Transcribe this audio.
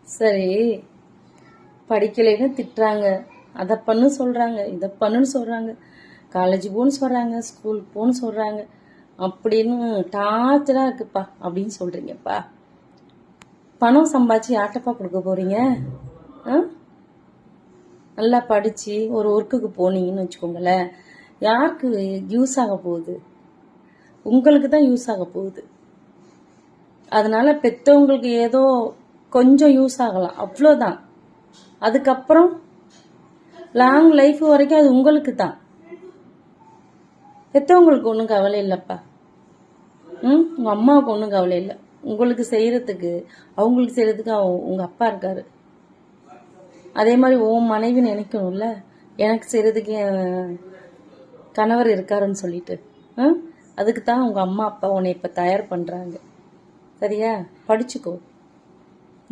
சரி, படிக்கலைன்னு திட்டுறாங்க, அதை பண்ணு சொல்கிறாங்க, இதை பண்ணுன்னு சொல்கிறாங்க, காலேஜ் போன்னு சொல்கிறாங்க, ஸ்கூல் போன்னு சொல்கிறாங்க, அப்படின்னு டார்ச்சராக இருக்குப்பா அப்படின்னு சொல்கிறீங்கப்பா. பணம் சம்பாதிச்சு யார்கிட்டப்பா கொடுக்க போகிறீங்க? நல்லா படித்து ஒரு ஒர்க்குக்கு போனீங்கன்னு வச்சுக்கோங்களேன், யாருக்கு யூஸ் ஆக போகுது? உங்களுக்கு தான் யூஸ் ஆக போகுது. அதனால பெற்றவங்களுக்கு ஏதோ கொஞ்சம் யூஸ் ஆகலாம், அவ்வளோதான். அதுக்கப்புறம் லாங் லைஃப் வரைக்கும் அது உங்களுக்கு தான். பெற்றவங்களுக்கு ஒன்றும் கவலை இல்லைப்பா. உங்கள் அம்மாவுக்கு ஒன்றும் கவலை இல்லை. உங்களுக்கு செய்கிறதுக்கு, அவங்களுக்கு செய்கிறதுக்கு உங்கள் அப்பா இருக்காரு. அதே மாதிரி உன் மனைவி நினைக்கணும்ல, எனக்கு செய்கிறதுக்கு என் கணவர் இருக்காருன்னு சொல்லிட்டு. அதுக்கு தான் உங்கள் அம்மா அப்பா உன்னை இப்போ தயார் பண்ணுறாங்க. சரியா? படிச்சுக்கோ.